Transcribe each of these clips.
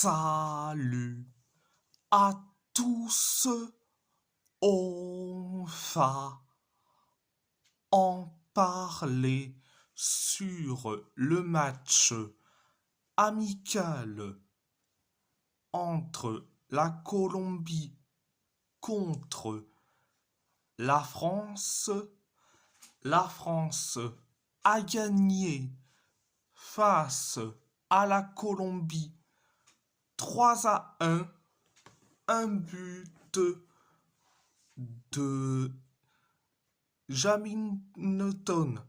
Salut à tous, on va en parler sur le match amical entre la Colombie contre la France. La France a gagné face à la Colombie 3-1, un but de Jaminton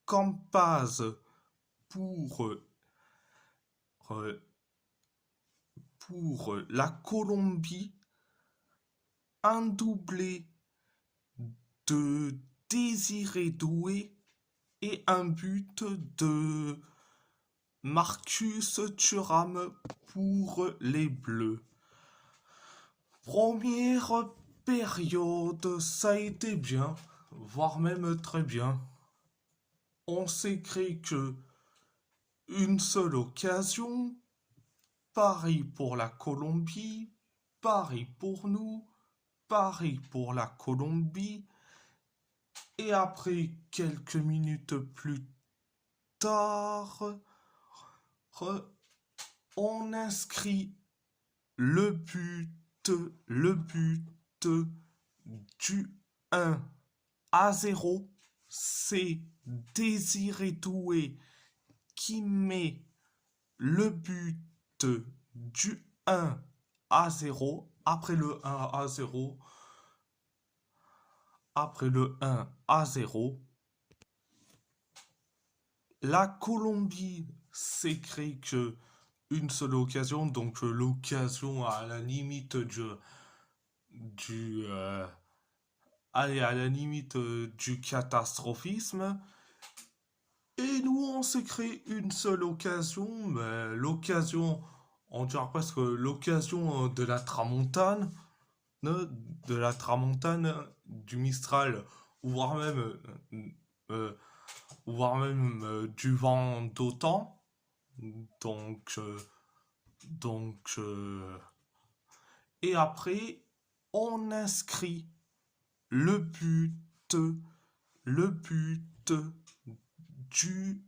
Campaz pour, pour la Colombie, un doublé de Désiré Doué et un but de Marcus Thuram pour les Bleus. Première période, ça a été bien, voire même très bien. On s'est créé que une seule occasion, pareil pour la Colombie, pareil pour nous, pareil pour la Colombie. Et après, quelques minutes plus tard, on inscrit le but, le but du 1-0. C'est Désiré Doué qui met le but du 1-0. Après le 1-0, la Colombie s'est créé que une seule occasion, donc l'occasion à la limite du allez, à la limite du catastrophisme. Et nous, on s'est créé une seule occasion, mais l'occasion, on dirait presque l'occasion de la tramontane, de la tramontane, du Mistral, ou voire même, du vent d'autant. Donc, donc, et après, on inscrit le but, le but du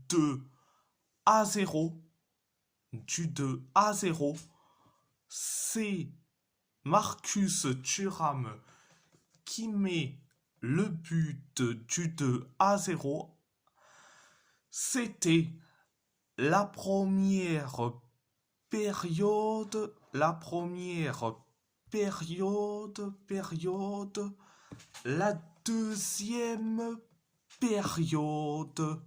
2-0, du 2-0, c'est Marcus Thuram qui met le but du 2-0. C'était la première période, la deuxième période,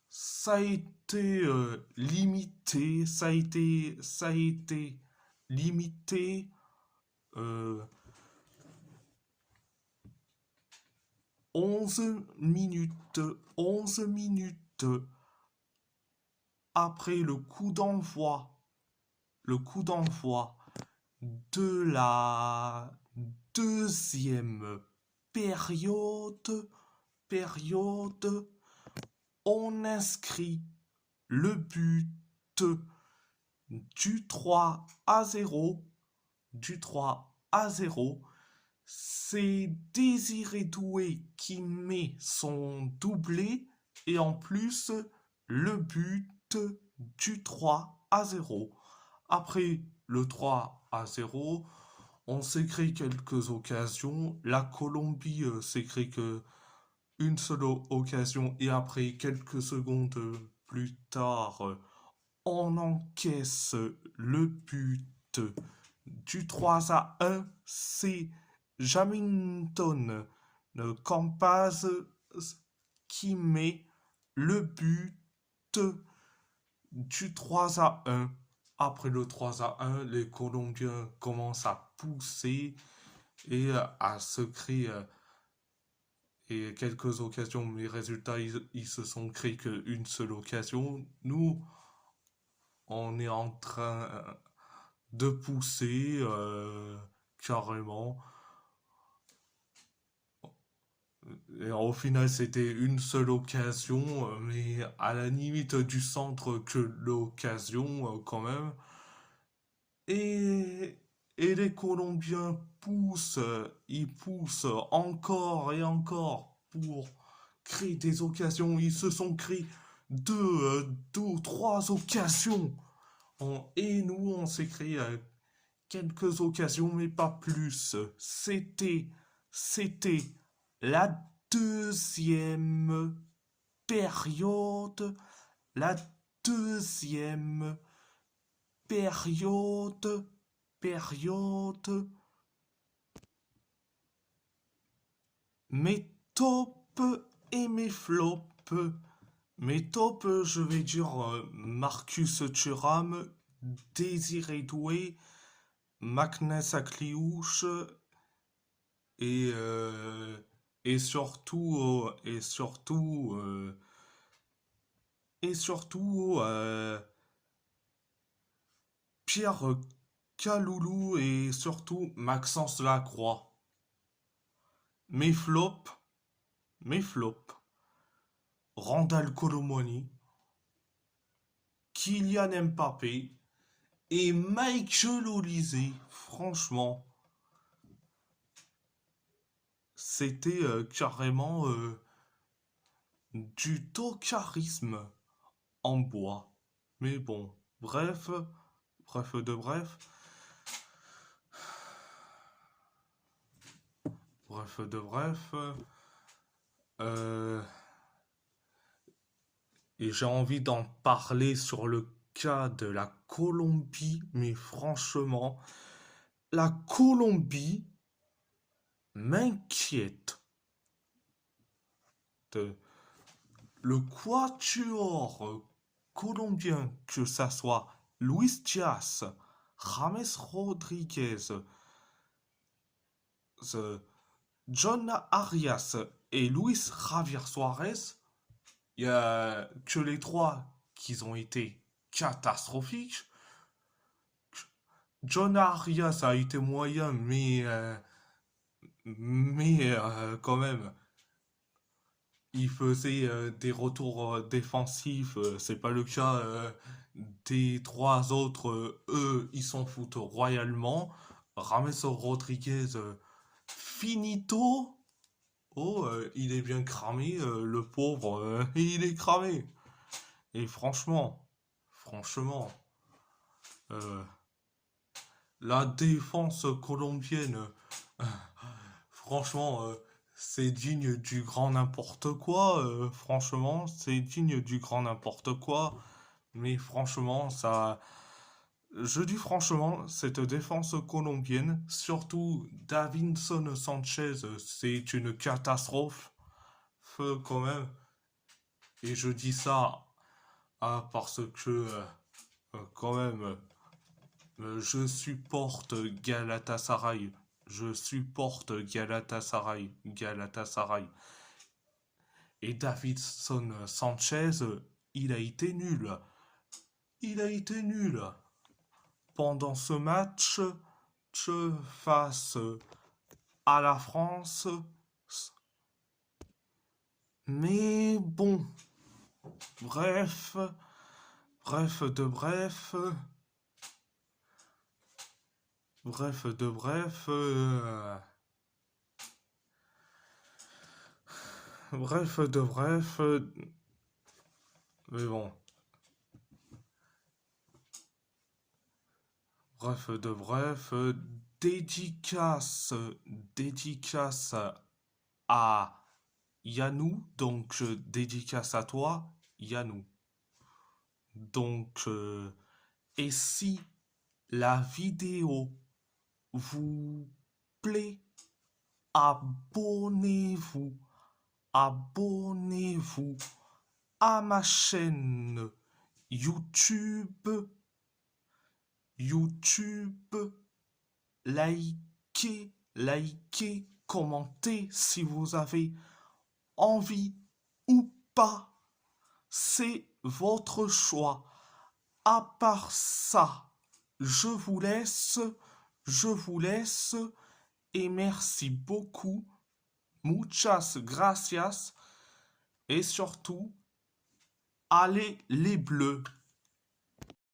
ça a été limité, ça a été limité. 11 minutes après le coup d'envoi de la deuxième période, on inscrit le but du 3-0, c'est Désiré Doué qui met son doublé et en plus le but du 3-0. Après le 3-0, on s'est créé quelques occasions. La Colombie s'est créé que une seule occasion et après quelques secondes plus tard, on encaisse le but du 3-1. C'est Jaminton Campaz qui met le but du 3-1. Après le 3-1, les Colombiens commencent à pousser et à se créer et quelques occasions, mais résultats, ils se sont créés qu'une seule occasion. Nous, on est en train de pousser carrément. Et au final, c'était une seule occasion, mais à la limite du centre que l'occasion, quand même. Et, et les Colombiens poussent, ils poussent encore et encore pour créer des occasions. Ils se sont créés deux ou trois occasions. Et nous, on s'est créé quelques occasions, mais pas plus. C'était la deuxième période, la deuxième période. Mes tops et mes flops. Mes tops, je vais dire Marcus Thuram, Désiré Doué, Magnès Akliouche et, euh, et surtout Pierre Kaloulou et surtout Maxence Lacroix. Mes flops, mes flops. Randall Colomoni, Kylian Mbappé et Michael Olise. Franchement, c'était carrément du tocarisme en bois. Mais bon, bref, bref de bref, bref de bref. euh, et j'ai envie d'en parler sur le cas de la Colombie, mais franchement, la Colombie m'inquiète. De- Le quatuor colombien, que ça soit Luis Diaz, James Rodriguez, John Arias et Luis Javier Suarez, il y a que les trois qui ont été catastrophiques. John Arias a été moyen, mais quand même, il faisait des retours défensifs. C'est pas le cas des trois autres. Eux, ils s'en foutent royalement. Rames Rodriguez, finito. Oh, il est bien cramé, le pauvre. Il est cramé. Et franchement, euh, la défense colombienne, franchement, c'est digne du grand n'importe quoi. Franchement, c'est digne du grand n'importe quoi. Mais franchement, ça. Je dis franchement, cette défense colombienne, surtout Davinson Sanchez, c'est une catastrophe. Quand même. Et je dis ça parce que, quand même, je supporte Galatasaray. Je supporte Galatasaray. Et Davidson Sanchez, il a été nul. Il a été nul. Pendant ce match, face à la France. Mais bon, bref, bref de bref, bref de bref, bref de bref, mais bon, bref de bref, dédicace, dédicace à Yanou, donc dédicace à toi, Yanou. Donc, et si la vidéo vous plaît, abonnez-vous, abonnez-vous à ma chaîne YouTube, YouTube, likez, commentez si vous avez envie ou pas. C'est votre choix. À part ça, je vous laisse, je vous laisse et merci beaucoup. muchas gracias et surtout, allez les bleus.